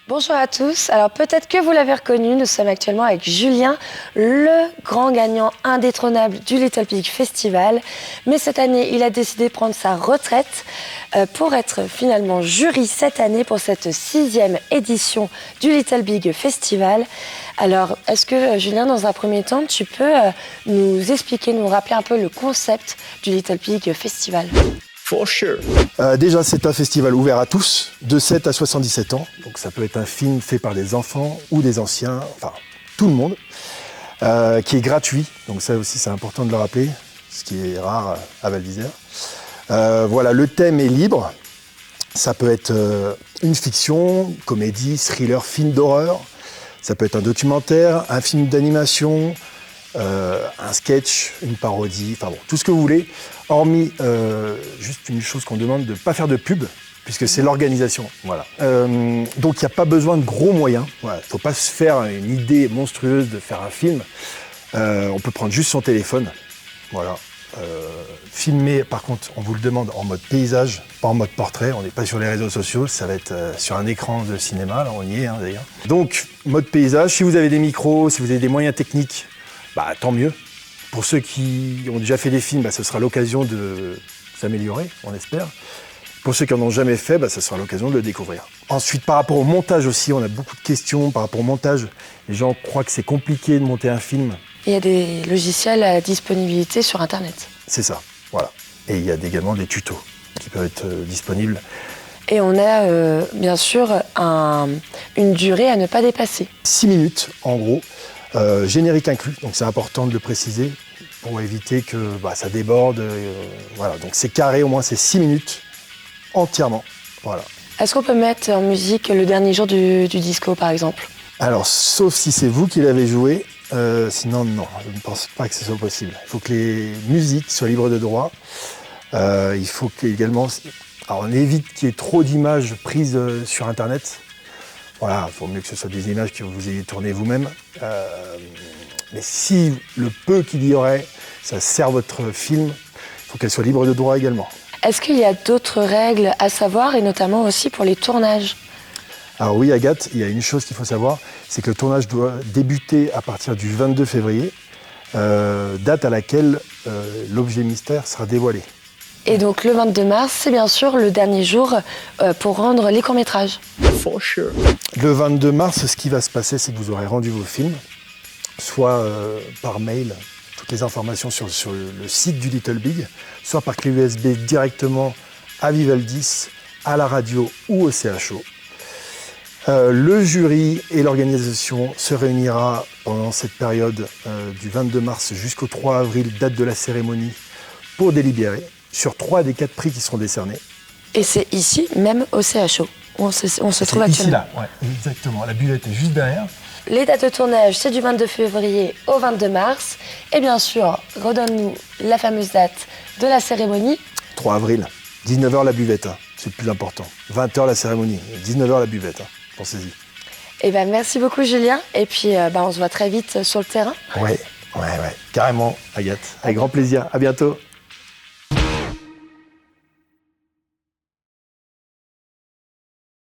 Bonjour à tous. Alors peut-être que vous l'avez reconnu, nous sommes actuellement avec Julien, le grand gagnant indétrônable du Little Big Festival. Mais cette année, il a décidé de prendre sa retraite pour être finalement jury cette année pour cette 6e édition du Little Big Festival. Alors, est-ce que Julien, dans un premier temps, tu peux nous expliquer, nous rappeler un peu le concept du Little Big Festival ? For sure. Déjà, c'est un festival ouvert à tous, de 7 à 77 ans. Donc ça peut être un film fait par des enfants ou des anciens, enfin tout le monde, qui est gratuit. Donc ça aussi, c'est important de le rappeler, ce qui est rare à Val d'Isère. Voilà, le thème est libre. Ça peut être une fiction, comédie, thriller, film d'horreur. Ça peut être un documentaire, un film d'animation, un sketch, une parodie, enfin bon, tout ce que vous voulez. Hormis juste une chose qu'on demande de ne pas faire de pub, puisque c'est l'organisation. Voilà. Donc il n'y a pas besoin de gros moyens. Il ne faut pas se faire une idée monstrueuse de faire un film. On peut prendre juste son téléphone. Voilà. Filmer, par contre, on vous le demande en mode paysage, pas en mode portrait. On n'est pas sur les réseaux sociaux, ça va être sur un écran de cinéma. Là, on y est d'ailleurs. Donc, mode paysage. Si vous avez des micros, si vous avez des moyens techniques, bah, tant mieux. Pour ceux qui ont déjà fait des films, bah, ce sera l'occasion de s'améliorer, on espère. Pour ceux qui n'en ont jamais fait, bah, ce sera l'occasion de le découvrir. Ensuite, par rapport au montage aussi, on a beaucoup de questions par rapport au montage. Les gens croient que c'est compliqué de monter un film. Il y a des logiciels à disponibilité sur Internet. C'est ça, voilà. Et il y a également des tutos qui peuvent être disponibles. Et on a bien sûr une durée à ne pas dépasser. 6 minutes, en gros. Générique inclus, donc c'est important de le préciser pour éviter que ça déborde. Voilà, donc c'est carré, au moins c'est 6 minutes entièrement. Voilà. Est-ce qu'on peut mettre en musique le dernier jour du disco par exemple ? Alors, sauf si c'est vous qui l'avez joué, sinon non, je ne pense pas que ce soit possible. Il faut que les musiques soient libres de droit. Il faut également, alors on évite qu'il y ait trop d'images prises sur Internet. Voilà, il faut mieux que ce soit des images que vous ayez tournées vous-même. Mais si le peu qu'il y aurait, ça sert votre film, il faut qu'elle soit libre de droit également. Est-ce qu'il y a d'autres règles à savoir, et notamment aussi pour les tournages ? Alors oui, Agathe, il y a une chose qu'il faut savoir, c'est que le tournage doit débuter à partir du 22 février, date à laquelle l'objet mystère sera dévoilé. Et donc le 22 mars, c'est bien sûr le dernier jour pour rendre les courts-métrages. For sure. Le 22 mars, ce qui va se passer, c'est que vous aurez rendu vos films, soit par mail, toutes les informations sur le site du Little Big, soit par clé USB directement à Vivaldi, à la radio ou au CHO. Le jury et l'organisation se réunira pendant cette période du 22 mars jusqu'au 3 avril, date de la cérémonie, pour délibérer sur 3 des 4 prix qui seront décernés. Et c'est ici, même au CHO, où on se trouve actuellement. Ici, là, ouais, exactement. La buvette est juste derrière. Les dates de tournage, c'est du 22 février au 22 mars. Et bien sûr, redonne-nous la fameuse date de la cérémonie. 3 avril, 19h la buvette, hein. C'est le plus important. 20h la cérémonie, 19h la buvette, hein. Pensez-y. Eh ben, merci beaucoup Julien. Et puis on se voit très vite sur le terrain. Ouais, carrément, Agathe. Avec grand plaisir. À bientôt.